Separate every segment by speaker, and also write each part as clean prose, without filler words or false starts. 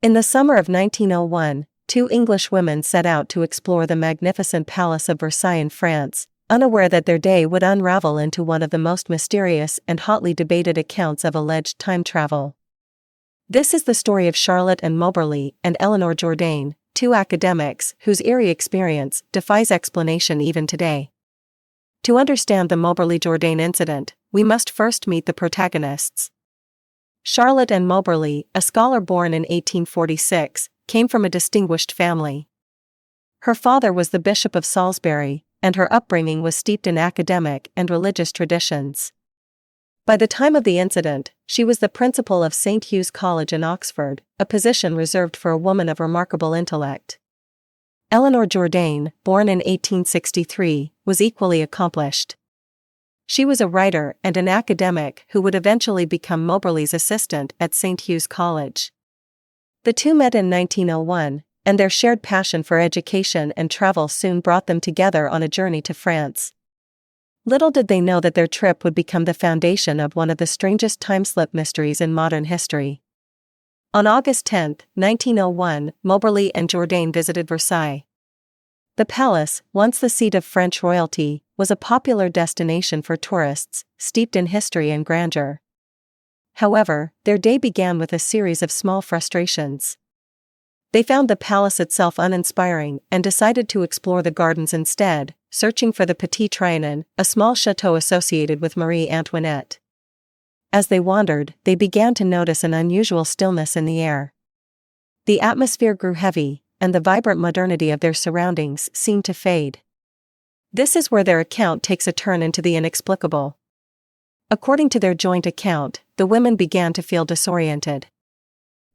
Speaker 1: In the summer of 1901, two English women set out to explore the magnificent Palace of Versailles in France, unaware that their day would unravel into one of the most mysterious and hotly debated accounts of alleged time travel. This is the story of Charlotte and Moberly and Eleanor Jourdain, two academics whose eerie experience defies explanation even today. To understand the Moberly-Jourdain incident, we must first meet the protagonists. Charlotte and Moberly, a scholar born in 1846, came from a distinguished family. Her father was the Bishop of Salisbury, and her upbringing was steeped in academic and religious traditions. By the time of the incident, she was the principal of St. Hugh's College in Oxford, a position reserved for a woman of remarkable intellect. Eleanor Jourdain, born in 1863, was equally accomplished. She was a writer and an academic who would eventually become Moberly's assistant at St. Hugh's College. The two met in 1901, and their shared passion for education and travel soon brought them together on a journey to France. Little did they know that their trip would become the foundation of one of the strangest time-slip mysteries in modern history. On August 10, 1901, Moberly and Jourdain visited Versailles. The palace, once the seat of French royalty, was a popular destination for tourists, steeped in history and grandeur. However, their day began with a series of small frustrations. They found the palace itself uninspiring and decided to explore the gardens instead, searching for the Petit Trianon, a small chateau associated with Marie Antoinette. As they wandered, they began to notice an unusual stillness in the air. The atmosphere grew heavy, and the vibrant modernity of their surroundings seemed to fade. This is where their account takes a turn into the inexplicable. According to their joint account, the women began to feel disoriented.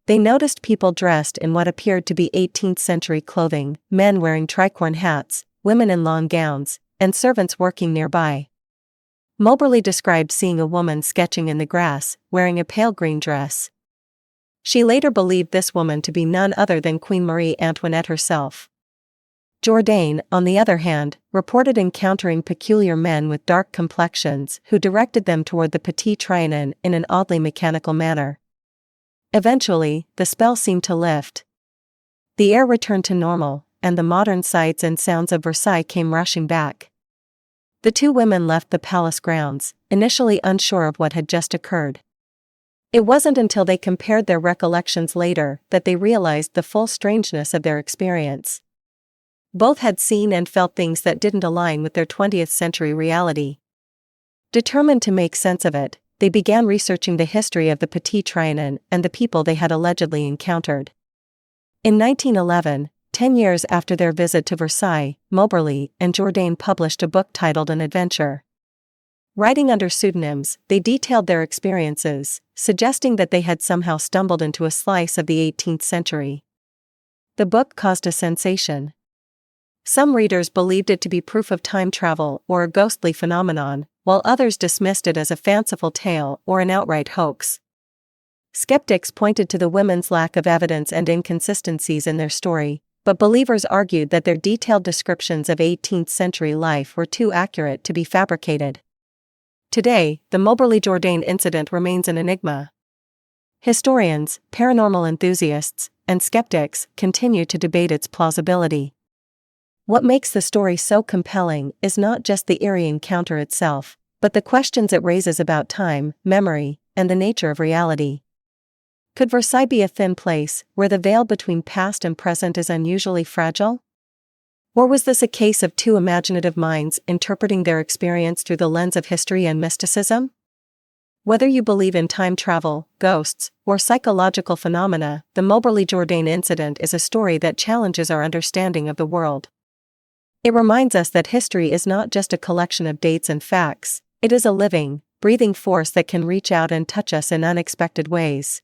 Speaker 1: They noticed people dressed in what appeared to be 18th-century clothing, men wearing tricorn hats, women in long gowns, and servants working nearby. Moberly described seeing a woman sketching in the grass, wearing a pale green dress. She later believed this woman to be none other than Queen Marie Antoinette herself. Jourdain, on the other hand, reported encountering peculiar men with dark complexions who directed them toward the Petit Trianon in an oddly mechanical manner. Eventually, the spell seemed to lift. The air returned to normal, and the modern sights and sounds of Versailles came rushing back. The two women left the palace grounds, initially unsure of what had just occurred. It wasn't until they compared their recollections later that they realized the full strangeness of their experience. Both had seen and felt things that didn't align with their 20th-century reality. Determined to make sense of it, they began researching the history of the Petit Trianon and the people they had allegedly encountered. In 1911, 10 years after their visit to Versailles, Moberly and Jourdain published a book titled An Adventure. Writing under pseudonyms, they detailed their experiences, suggesting that they had somehow stumbled into a slice of the 18th century. The book caused a sensation. Some readers believed it to be proof of time travel or a ghostly phenomenon, while others dismissed it as a fanciful tale or an outright hoax. Skeptics pointed to the women's lack of evidence and inconsistencies in their story, but believers argued that their detailed descriptions of 18th-century life were too accurate to be fabricated. Today, the Moberly-Jourdain incident remains an enigma. Historians, paranormal enthusiasts, and skeptics continue to debate its plausibility. What makes the story so compelling is not just the eerie encounter itself, but the questions it raises about time, memory, and the nature of reality. Could Versailles be a thin place, where the veil between past and present is unusually fragile? Or was this a case of two imaginative minds interpreting their experience through the lens of history and mysticism? Whether you believe in time travel, ghosts, or psychological phenomena, the Moberly-Jourdain incident is a story that challenges our understanding of the world. It reminds us that history is not just a collection of dates and facts, it is a living, breathing force that can reach out and touch us in unexpected ways.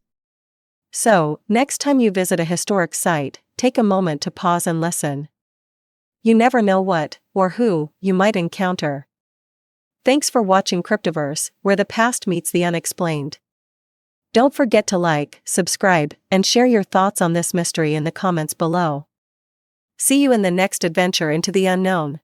Speaker 1: So, next time you visit a historic site, take a moment to pause and listen. You never know what, or who, you might encounter. Thanks for watching Cryptiverse, where the past meets the unexplained. Don't forget to like, subscribe, and share your thoughts on this mystery in the comments below. See you in the next adventure into the unknown.